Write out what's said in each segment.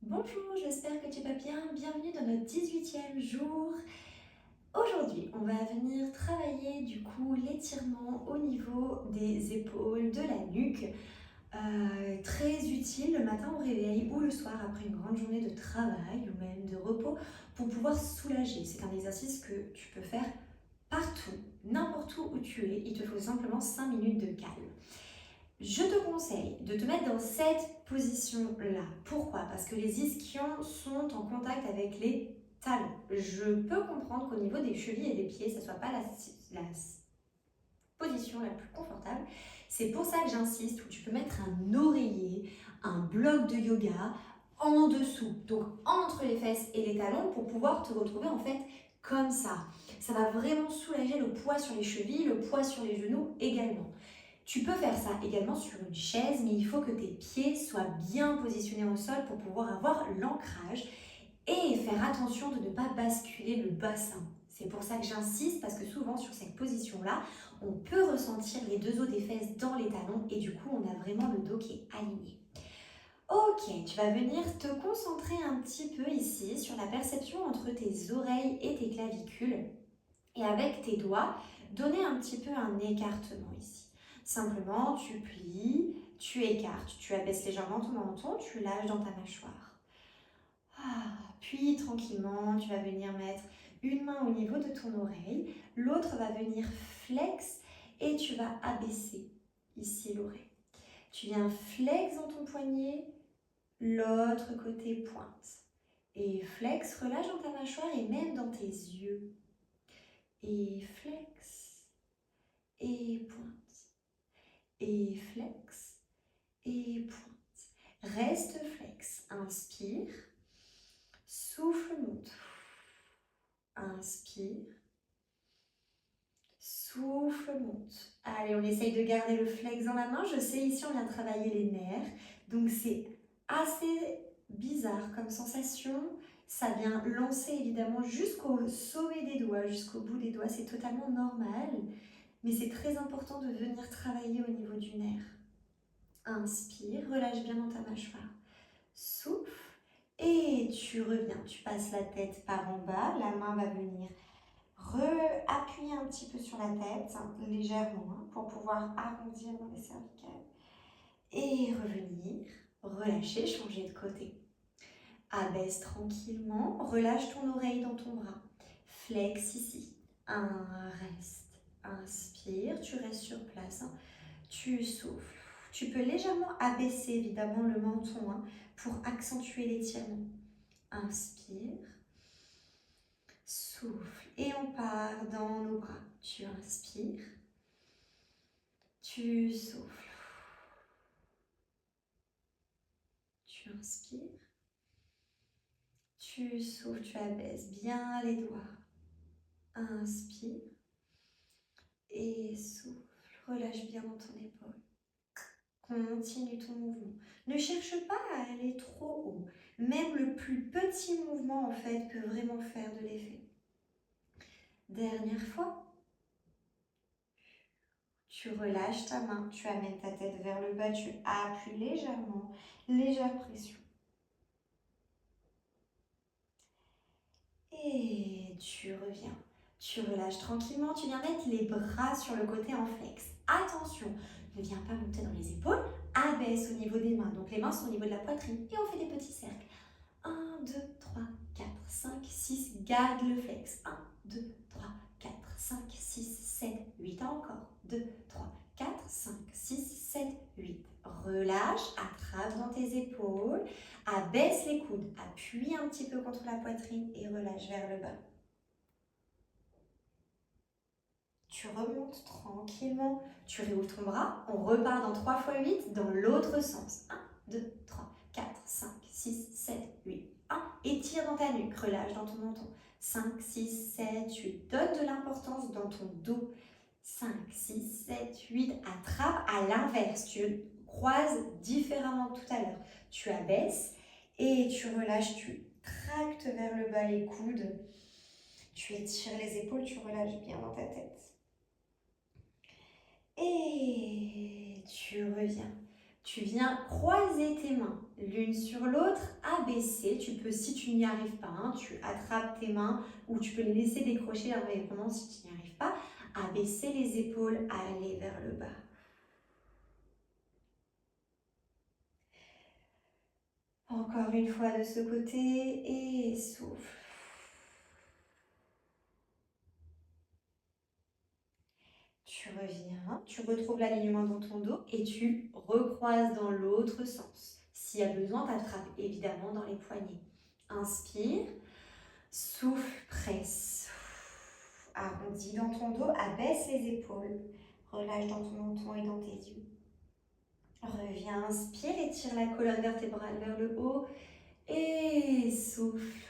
Bonjour, j'espère que tu vas bien. Bienvenue dans notre 18e jour. Aujourd'hui, on va venir travailler du coup l'étirement au niveau des épaules, de la nuque. Très utile le matin au réveil ou le soir après une grande journée de travail ou même de repos pour pouvoir soulager. C'est un exercice que tu peux faire partout, n'importe où tu es. Il te faut simplement 5 minutes de calme. Je te conseille de te mettre dans cette position-là. Pourquoi? Parce que les ischions sont en contact avec les talons. Je peux comprendre qu'au niveau des chevilles et des pieds, ça ne soit pas la position la plus confortable. C'est pour ça que j'insiste, où tu peux mettre un oreiller, un bloc de yoga en dessous, donc entre les fesses et les talons pour pouvoir te retrouver en fait comme ça. Ça va vraiment soulager le poids sur les chevilles, le poids sur les genoux également. Tu peux faire ça également sur une chaise, mais il faut que tes pieds soient bien positionnés au sol pour pouvoir avoir l'ancrage et faire attention de ne pas basculer le bassin. C'est pour ça que j'insiste, parce que souvent sur cette position-là, on peut ressentir les deux os des fesses dans les talons et du coup, on a vraiment le dos qui est aligné. Ok, tu vas venir te concentrer un petit peu ici sur la perception entre tes oreilles et tes clavicules. Et avec tes doigts, donner un petit peu un écartement ici. Simplement, tu plies, tu écartes, tu abaisses légèrement ton menton, tu lâches dans ta mâchoire. Puis tranquillement, tu vas venir mettre une main au niveau de ton oreille, l'autre va venir flex et tu vas abaisser ici l'oreille. Tu viens flex dans ton poignet, l'autre côté pointe. Et flex, relâche dans ta mâchoire et même dans tes yeux. Et flex, et pointe, et flex, et pointe. Reste flex, inspire, souffle, monte. Inspire, souffle, monte. Allez, on essaye de garder le flex dans la main. Je sais, ici, on vient travailler les nerfs. Donc, c'est assez bizarre comme sensation. Ça vient lancer, évidemment, jusqu'au sommet des doigts, jusqu'au bout des doigts. C'est totalement normal. Mais c'est très important de venir travailler au niveau du nerf. Inspire, relâche bien dans ta mâchoire. Souffle et tu reviens. Tu passes la tête par en bas. La main va venir appuyer un petit peu sur la tête, légèrement, pour pouvoir arrondir dans les cervicales. Et revenir, relâcher, changer de côté. Abaisse tranquillement, relâche ton oreille dans ton bras. Flex ici. Reste. Inspire, tu restes sur place. Tu souffles. Tu peux légèrement abaisser évidemment le menton pour accentuer l'étirement. Inspire. Souffle. Et on part dans nos bras. Tu inspires. Tu souffles. Tu inspires. Tu souffles. Tu abaisses bien les doigts. Inspire. Et souffle. Relâche bien dans ton épaule. Continue ton mouvement. Ne cherche pas à aller trop haut. Même le plus petit mouvement, en fait, peut vraiment faire de l'effet. Dernière fois. Tu relâches ta main, tu amènes ta tête vers le bas, tu appuies légèrement, légère pression. Et tu reviens. Tu relâches tranquillement, tu viens mettre les bras sur le côté en flex. Attention, ne viens pas monter dans les épaules, abaisse au niveau des mains. Donc les mains sont au niveau de la poitrine et on fait des petits cercles. 1, 2, 3, 4, 5, 6, garde le flex. 1, 2, 3, 4, 5, 6, 7, 8, encore. 2, 3, 4, 5, 6, 7, 8. Relâche, attrape dans tes épaules, abaisse les coudes, appuie un petit peu contre la poitrine et relâche vers le bas. Tu remontes tranquillement, tu réouvres ton bras, on repart dans 3 x 8 dans l'autre sens. 1, 2, 3, 4, 5, 6, 7, 8. 1, étire dans ta nuque, relâche dans ton menton. 5, 6, 7, 8. Donne de l'importance dans ton dos. 5, 6, 7, 8. Attrape à l'inverse. Tu croises différemment que tout à l'heure. Tu abaisses et tu relâches. Tu tractes vers le bas les coudes. Tu étires les épaules, tu relâches bien dans ta tête. Et tu reviens. Tu viens croiser tes mains l'une sur l'autre, abaisser. Tu peux, si tu n'y arrives pas, hein, tu attrapes tes mains ou tu peux les laisser décrocher vraiment si tu n'y arrives pas. Abaisser les épaules, aller vers le bas. Encore une fois de ce côté et souffle. Tu reviens, tu retrouves l'alignement dans ton dos et tu recroises dans l'autre sens. S'il y a besoin, t'attrapes évidemment dans les poignets. Inspire, souffle, presse. Arrondis dans ton dos, abaisse les épaules. Relâche dans ton menton et dans tes yeux. Reviens, inspire, étire la colonne vertébrale vers le haut et souffle.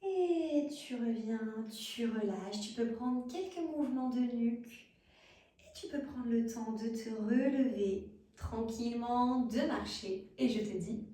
Et tu reviens, tu relâches. Tu peux prendre quelques mouvements de nuque. Et tu peux prendre le temps de te relever tranquillement, de marcher. Et je te dis